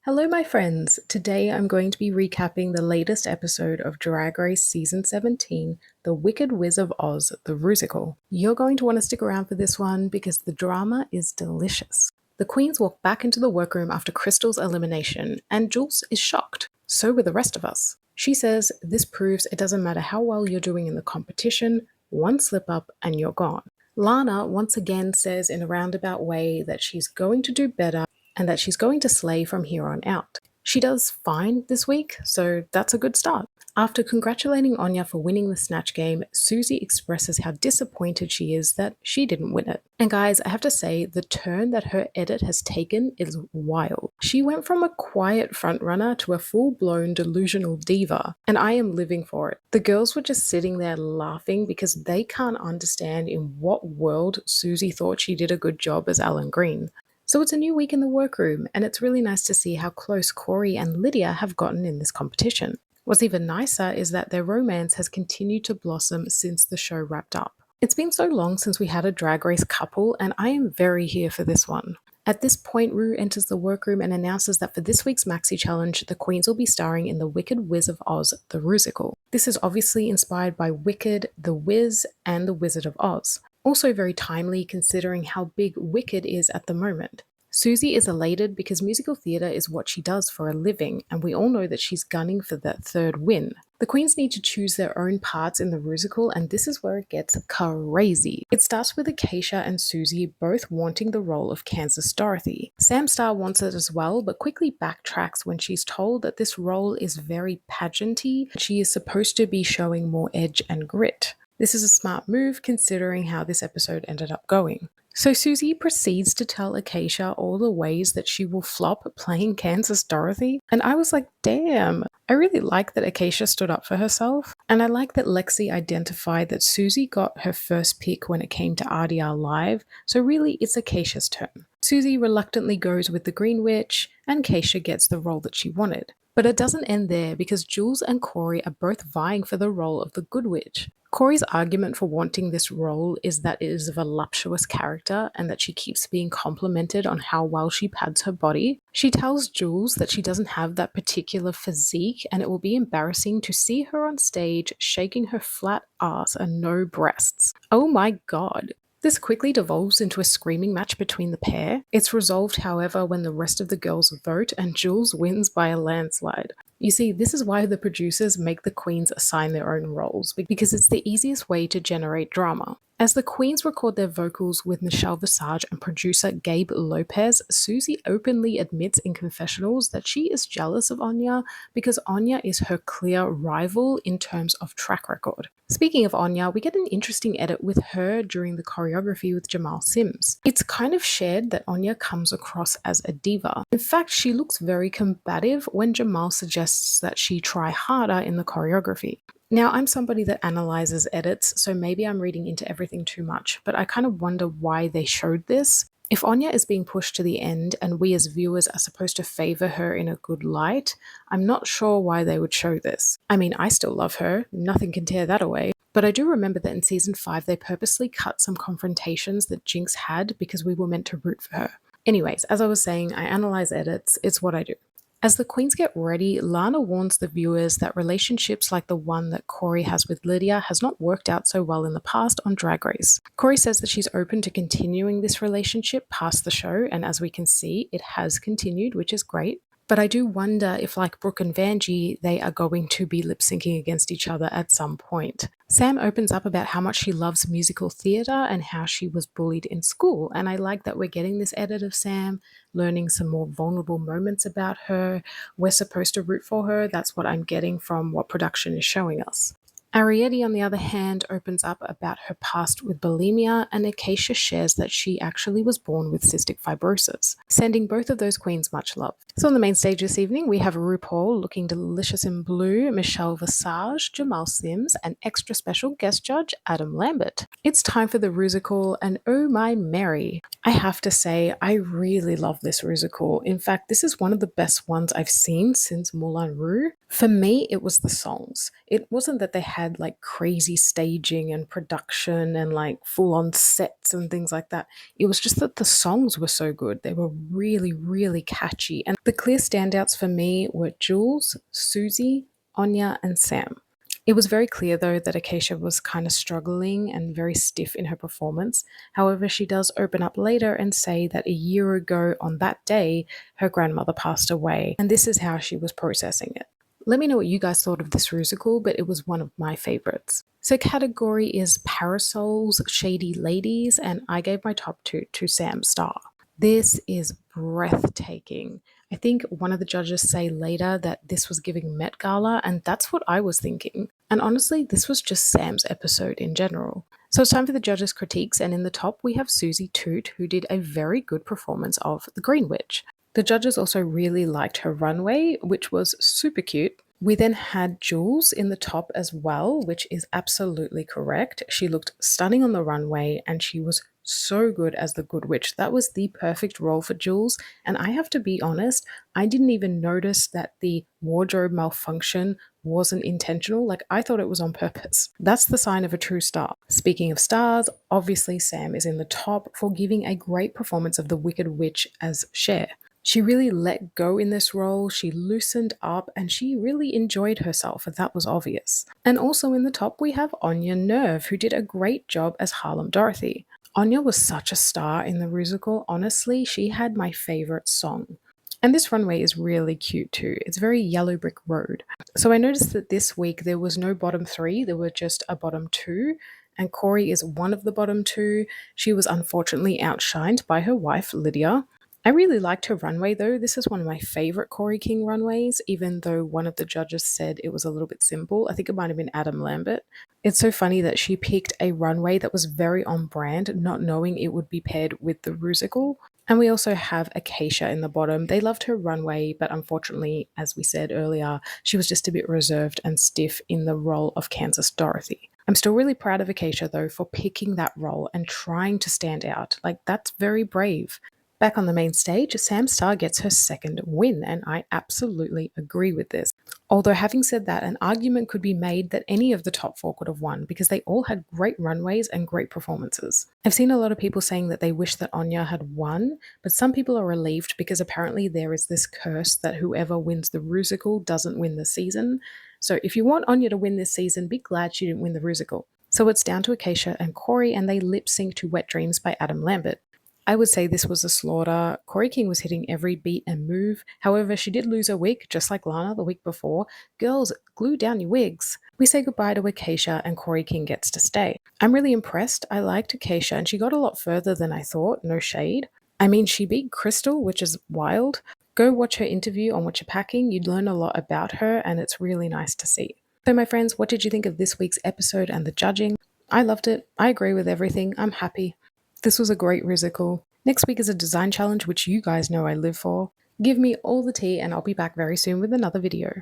Hello, my friends. Today I'm going to be recapping the latest episode of Drag Race Season 17, The Wicked Wiz of Oz, The Rusical. You're going to want to stick around for this one because the drama is delicious. The queens walk back into the workroom after Crystal's elimination, and Jules is shocked. So were the rest of us. She says this proves it doesn't matter how well you're doing in the competition, one slip up and you're gone. Lana once again says in a roundabout way that she's going to do better and that she's going to slay from here on out. She does fine this week, so that's a good start. After congratulating Anya for winning the Snatch game, Susie expresses how disappointed she is that she didn't win it. And guys, I have to say, the turn that her edit has taken is wild. She went from a quiet frontrunner to a full-blown delusional diva, and I am living for it. The girls were just sitting there laughing because they can't understand in what world Susie thought she did a good job as Alan Green. So it's a new week in the workroom, and it's really nice to see how close Corey and Lydia have gotten in this competition. What's even nicer is that their romance has continued to blossom since the show wrapped up. It's been so long since we had a Drag Race couple, and I am very here for this one. At this point, Rue enters the workroom and announces that for this week's Maxi Challenge, the queens will be starring in The Wicked Wiz of Oz, The Rusical. This is obviously inspired by Wicked, The Wiz, and The Wizard of Oz. Also very timely considering how big Wicked is at the moment. Susie is elated because musical theatre is what she does for a living, and we all know that she's gunning for that third win. The queens need to choose their own parts in the Rusical, and this is where it gets crazy. It starts with Acacia and Susie both wanting the role of Kansas Dorothy. Sam Star wants it as well, but quickly backtracks when she's told that this role is very pageanty. She is supposed to be showing more edge and grit. This is a smart move considering how this episode ended up going. So Susie proceeds to tell Acacia all the ways that she will flop playing Kansas Dorothy, and I was like, damn. I really like that Acacia stood up for herself, and I like that Lexi identified that Susie got her first pick when it came to RDR Live, so really it's Acacia's turn. Susie reluctantly goes with the Green Witch, and Acacia gets the role that she wanted. But it doesn't end there because Jules and Corey are both vying for the role of the Good Witch. Corey's argument for wanting this role is that it is a voluptuous character and that she keeps being complimented on how well she pads her body. She tells Jules that she doesn't have that particular physique and it will be embarrassing to see her on stage shaking her flat ass and no breasts. Oh my god. This quickly devolves into a screaming match between the pair. It's resolved, however, when the rest of the girls vote and Jules wins by a landslide. You see, this is why the producers make the queens assign their own roles, because it's the easiest way to generate drama. As the queens record their vocals with Michelle Visage and producer Gabe Lopez, Susie openly admits in confessionals that she is jealous of Anya because Anya is her clear rival in terms of track record. Speaking of Anya, we get an interesting edit with her during the choreography with Jamal Sims. It's kind of shared that Anya comes across as a diva. In fact, she looks very combative when Jamal suggests that she try harder in the choreography. Now, I'm somebody that analyzes edits, so maybe I'm reading into everything too much, but I kind of wonder why they showed this. If Anya is being pushed to the end and we as viewers are supposed to favor her in a good light, I'm not sure why they would show this. I mean, I still love her, nothing can tear that away, but I do remember that in season 5 they purposely cut some confrontations that Jinx had because we were meant to root for her. Anyways, as I was saying, I analyze edits, it's what I do. As the queens get ready, Lana warns the viewers that relationships like the one that Corey has with Lydia has not worked out so well in the past on Drag Race. Corey says that she's open to continuing this relationship past the show, and as we can see, it has continued, which is great. But I do wonder if, like Brooke and Vanjie, they are going to be lip-syncing against each other at some point. Sam opens up about how much she loves musical theatre and how she was bullied in school, and I like that we're getting this edit of Sam, learning some more vulnerable moments about her. We're supposed to root for her, that's what I'm getting from what production is showing us. Ariete, on the other hand, opens up about her past with bulimia, and Acacia shares that she actually was born with cystic fibrosis, sending both of those queens much love. So on the main stage this evening, we have RuPaul looking delicious in blue, Michelle Visage, Jamal Sims, and extra special guest judge Adam Lambert. It's time for the Rusical, and oh my Mary. I have to say, I really love this Rusical. In fact, this is one of the best ones I've seen since Moulin Rouge. For me, it was the songs. It wasn't that they had like crazy staging and production and like full on sets and things like that. It was just that the songs were so good. They were really, really catchy. And the clear standouts for me were Jules, Susie, Anya, and Sam. It was very clear, though, that Acacia was kind of struggling and very stiff in her performance. However, she does open up later and say that a year ago on that day, her grandmother passed away, and this is how she was processing it. Let me know what you guys thought of this musical, but it was one of my favorites. So, category is Parasols, Shady Ladies, and I gave my top two to Sam Starr. This is breathtaking. I think one of the judges say later that this was giving Met Gala, and that's what I was thinking. And honestly, this was just Sam's episode in general. So it's time for the judges' critiques, and in the top we have Susie Toot, who did a very good performance of the Green Witch. The judges also really liked her runway, which was super cute. We then had Jules in the top as well, which is absolutely correct. She looked stunning on the runway and she was so good as the Good Witch. That was the perfect role for Jules. And I have to be honest, I didn't even notice that the wardrobe malfunction wasn't intentional. Like, I thought it was on purpose. That's the sign of a true star. Speaking of stars, obviously Sam is in the top for giving a great performance of the Wicked Witch as Cher. She really let go in this role, she loosened up, and she really enjoyed herself, and that was obvious. And also in the top, we have Anya Nerve, who did a great job as Harlem Dorothy. Anya was such a star in the Rusical. Honestly, she had my favorite song. And this runway is really cute too. It's very yellow brick road. So I noticed that this week there was no bottom three, there were just a bottom two. And Corey is one of the bottom two. She was unfortunately outshined by her wife, Lydia. I really liked her runway though. This is one of my favorite Corey King runways, even though one of the judges said it was a little bit simple. I think it might have been Adam Lambert. It's so funny that she picked a runway that was very on brand, not knowing it would be paired with the Rusical. And we also have Acacia in the bottom. They loved her runway, but unfortunately, as we said earlier, she was just a bit reserved and stiff in the role of Kansas Dorothy. I'm still really proud of Acacia though for picking that role and trying to stand out. Like, that's very brave. Back on the main stage, Sam Starr gets her second win, and I absolutely agree with this. Although, having said that, an argument could be made that any of the top four could have won because they all had great runways and great performances. I've seen a lot of people saying that they wish that Anya had won, but some people are relieved because apparently there is this curse that whoever wins the Rusical doesn't win the season. So if you want Anya to win this season, be glad she didn't win the Rusical. So it's down to Acacia and Corey, and they lip sync to Wet Dreams by Adam Lambert. I would say this was a slaughter. Corey King was hitting every beat and move. However, she did lose her wig, just like Lana the week before. Girls, glue down your wigs. We say goodbye to Acacia and Corey King gets to stay. I'm really impressed. I liked Acacia and she got a lot further than I thought, no shade. I mean, she beat Crystal, which is wild. Go watch her interview on What You're Packing. You'd learn a lot about her and it's really nice to see. So my friends, what did you think of this week's episode and the judging? I loved it. I agree with everything. I'm happy. This was a great Rusical. Next week is a design challenge, which you guys know I live for. Give me all the tea and I'll be back very soon with another video.